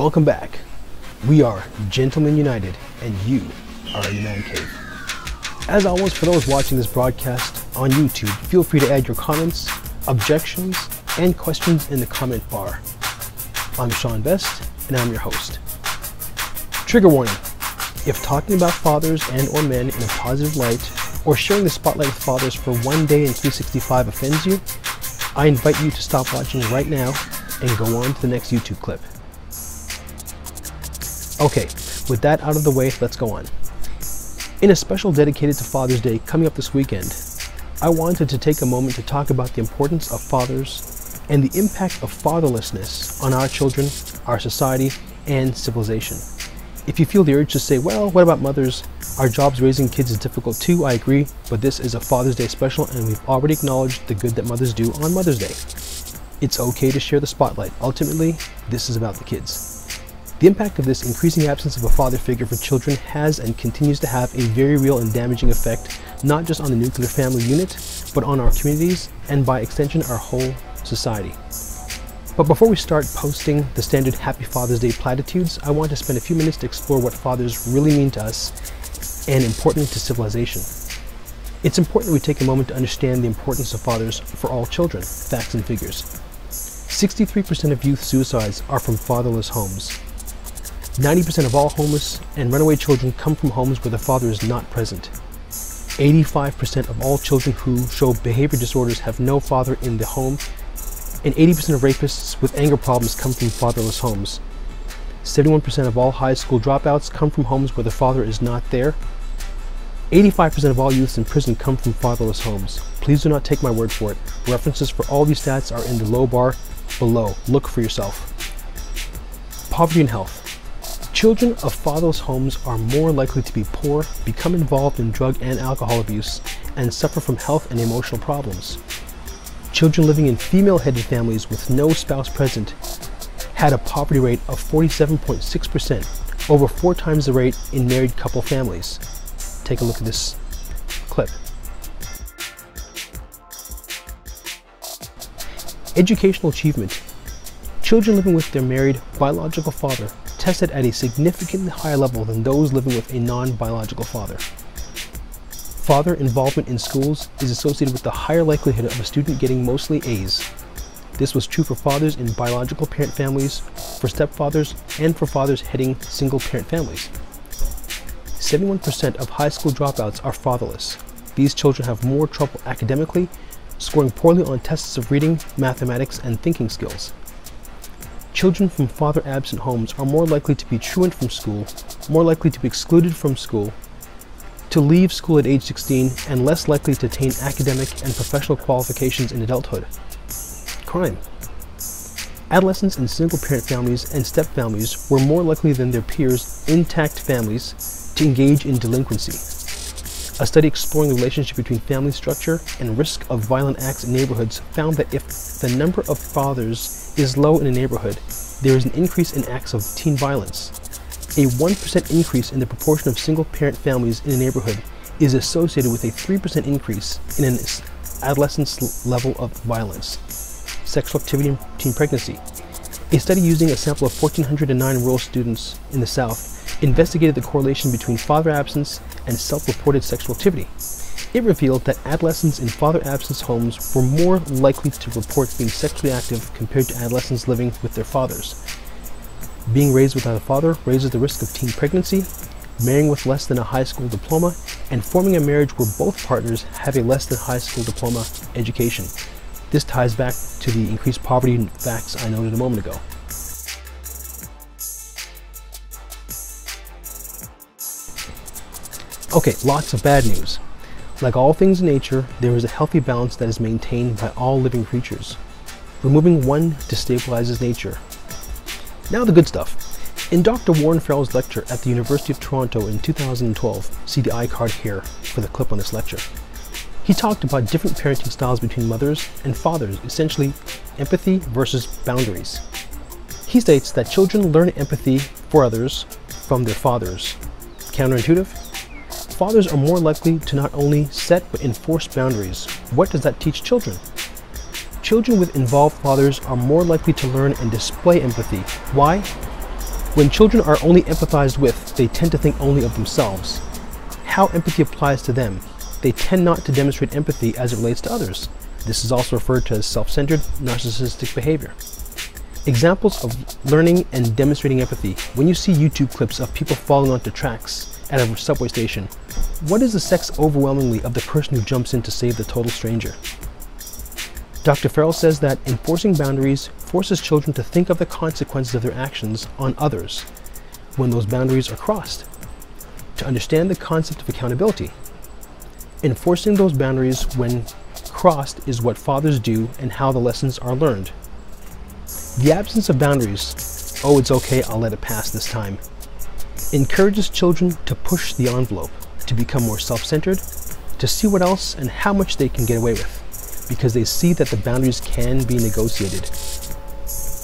Welcome back. We are Gentlemen United, and you are in the Man Cave. As always, for those watching this broadcast on YouTube, feel free to add your comments, objections, and questions in the comment bar. I'm Sean Best, and I'm your host. Trigger warning. If talking about fathers and or men in a positive light, or sharing the spotlight with fathers for one day in 365 offends you, I invite you to stop watching right now and go on to the next YouTube clip. Okay, with that out of the way, let's go on. In a special dedicated to Father's Day coming up this weekend, I wanted to take a moment to talk about the importance of fathers and the impact of fatherlessness on our children, our society, and civilization. If you feel the urge to say, well, what about mothers? Our jobs raising kids is difficult too, I agree, but this is a Father's Day special and we've already acknowledged the good that mothers do on Mother's Day. It's okay to share the spotlight. Ultimately, this is about the kids. The impact of this increasing absence of a father figure for children has and continues to have a very real and damaging effect, not just on the nuclear family unit, but on our communities and by extension our whole society. But before we start posting the standard Happy Father's Day platitudes, I want to spend a few minutes to explore what fathers really mean to us and importantly to civilization. It's important that we take a moment to understand the importance of fathers for all children, facts and figures. 63% of youth suicides are from fatherless homes. 90% of all homeless and runaway children come from homes where the father is not present. 85% of all children who show behavior disorders have no father in the home, and 80% of rapists with anger problems come from fatherless homes. 71% of all high school dropouts come from homes where the father is not there. 85% of all youths in prison come from fatherless homes. Please do not take my word for it. References for all these stats are in the low bar below. Look for yourself. Poverty and health. Children of fatherless homes are more likely to be poor, become involved in drug and alcohol abuse, and suffer from health and emotional problems. Children living in female-headed families with no spouse present had a poverty rate of 47.6%, over 4 times the rate in married couple families. Take a look at this clip. Educational achievement. Children living with their married biological father tested at a significantly higher level than those living with a non-biological father. Father involvement in schools is associated with the higher likelihood of a student getting mostly A's. This was true for fathers in biological parent families, for stepfathers, and for fathers heading single parent families. 71% of high school dropouts are fatherless. These children have more trouble academically, scoring poorly on tests of reading, mathematics, and thinking skills. Children from father-absent homes are more likely to be truant from school, more likely to be excluded from school, to leave school at age 16, and less likely to attain academic and professional qualifications in adulthood. Crime. Adolescents in single-parent families and step-families were more likely than their peers, intact families, to engage in delinquency. A study exploring the relationship between family structure and risk of violent acts in neighborhoods found that if the number of fathers is low in a neighborhood, there is an increase in acts of teen violence. A 1% increase in the proportion of single-parent families in a neighborhood is associated with a 3% increase in an adolescent's level of violence. Sexual activity in teen pregnancy. A study using a sample of 1,409 rural students in the South investigated the correlation between father absence and self-reported sexual activity. It revealed that adolescents in father-absence homes were more likely to report being sexually active compared to adolescents living with their fathers. Being raised without a father raises the risk of teen pregnancy, marrying with less than a high school diploma, and forming a marriage where both partners have a less than high school diploma education. This ties back to the increased poverty facts I noted a moment ago. Okay, lots of bad news. Like all things in nature, there is a healthy balance that is maintained by all living creatures. Removing one destabilizes nature. Now the good stuff. In Dr. Warren Farrell's lecture at the University of Toronto in 2012, see the iCard here for the clip on this lecture, he talked about different parenting styles between mothers and fathers, essentially empathy versus boundaries. He states that children learn empathy for others from their fathers. Counterintuitive? Fathers are more likely to not only set but enforce boundaries. What does that teach children? Children with involved fathers are more likely to learn and display empathy. Why? When children are only empathized with, they tend to think only of themselves. How empathy applies to them, they tend not to demonstrate empathy as it relates to others. This is also referred to as self-centered, narcissistic behavior. Examples of learning and demonstrating empathy. When you see YouTube clips of people falling onto tracks at a subway station, what is the sex overwhelmingly of the person who jumps in to save the total stranger? Dr. Farrell says that enforcing boundaries forces children to think of the consequences of their actions on others when those boundaries are crossed, to understand the concept of accountability. Enforcing those boundaries when crossed is what fathers do and how the lessons are learned. The absence of boundaries, oh, it's okay, I'll let it pass this time, encourages children to push the envelope, to become more self-centered, to see what else and how much they can get away with, because they see that the boundaries can be negotiated.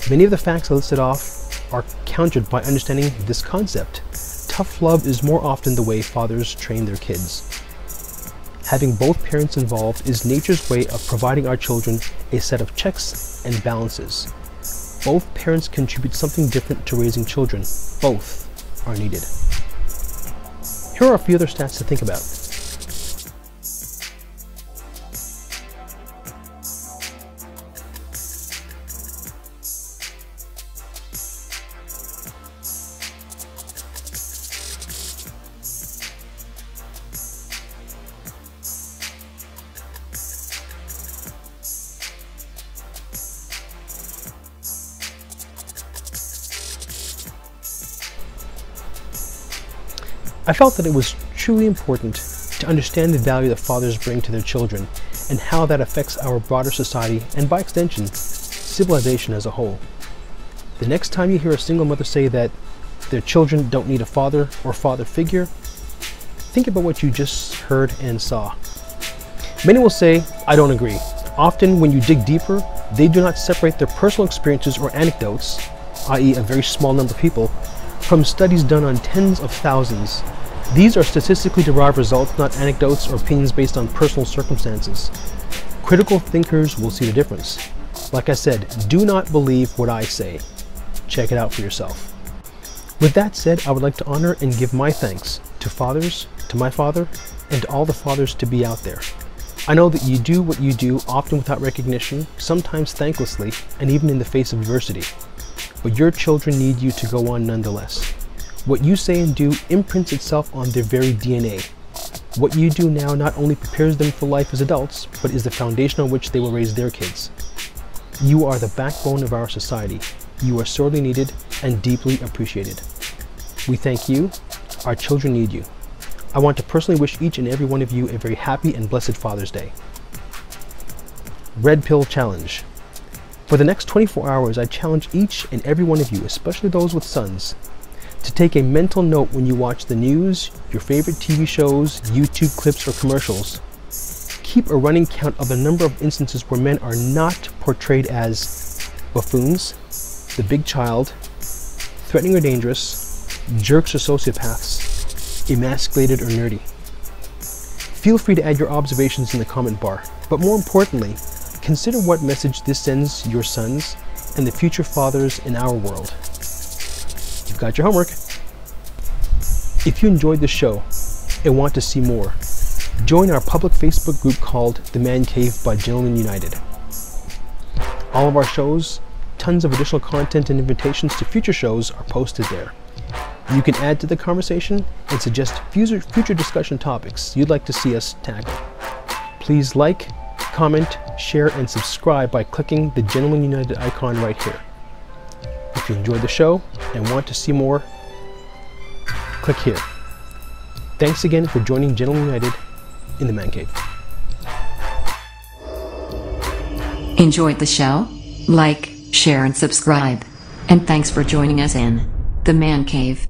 Many of the facts I listed off are countered by understanding this concept. Tough love is more often the way fathers train their kids. Having both parents involved is nature's way of providing our children a set of checks and balances. Both parents contribute something different to raising children. Both are needed. Here are a few other stats to think about. I felt that it was truly important to understand the value that fathers bring to their children and how that affects our broader society and, by extension, civilization as a whole. The next time you hear a single mother say that their children don't need a father or father figure, think about what you just heard and saw. Many will say, I don't agree. Often when you dig deeper, they do not separate their personal experiences or anecdotes, i.e. a very small number of people, from studies done on tens of thousands. These are statistically derived results, not anecdotes or opinions based on personal circumstances. Critical thinkers will see the difference. Like I said, do not believe what I say. Check it out for yourself. With that said, I would like to honor and give my thanks to fathers, to my father, and to all the fathers to be out there. I know that you do what you do, often without recognition, sometimes thanklessly, and even in the face of adversity. But your children need you to go on nonetheless. What you say and do imprints itself on their very DNA. What you do now not only prepares them for life as adults, but is the foundation on which they will raise their kids. You are the backbone of our society. You are sorely needed and deeply appreciated. We thank you. Our children need you. I want to personally wish each and every one of you a very happy and blessed Father's Day. Red Pill Challenge. For the next 24 hours, I challenge each and every one of you, especially those with sons, to take a mental note when you watch the news, your favorite TV shows, YouTube clips, or commercials. Keep a running count of the number of instances where men are not portrayed as buffoons, the big child, threatening or dangerous, jerks or sociopaths, emasculated or nerdy. Feel free to add your observations in the comment bar, but more importantly, consider what message this sends your sons and the future fathers in our world. You've got your homework. If you enjoyed this show and want to see more, join our public Facebook group called The Man Cave by Gentlemen United. All of our shows, tons of additional content and invitations to future shows are posted there. You can add to the conversation and suggest future discussion topics you'd like to see us tackle. Please like, comment, share, and subscribe by clicking the Gentlemen United icon right here. If you enjoyed the show and want to see more, click here. Thanks again for joining Gentlemen United in the Man Cave. Enjoyed the show? Like, share, and subscribe. And thanks for joining us in the Man Cave.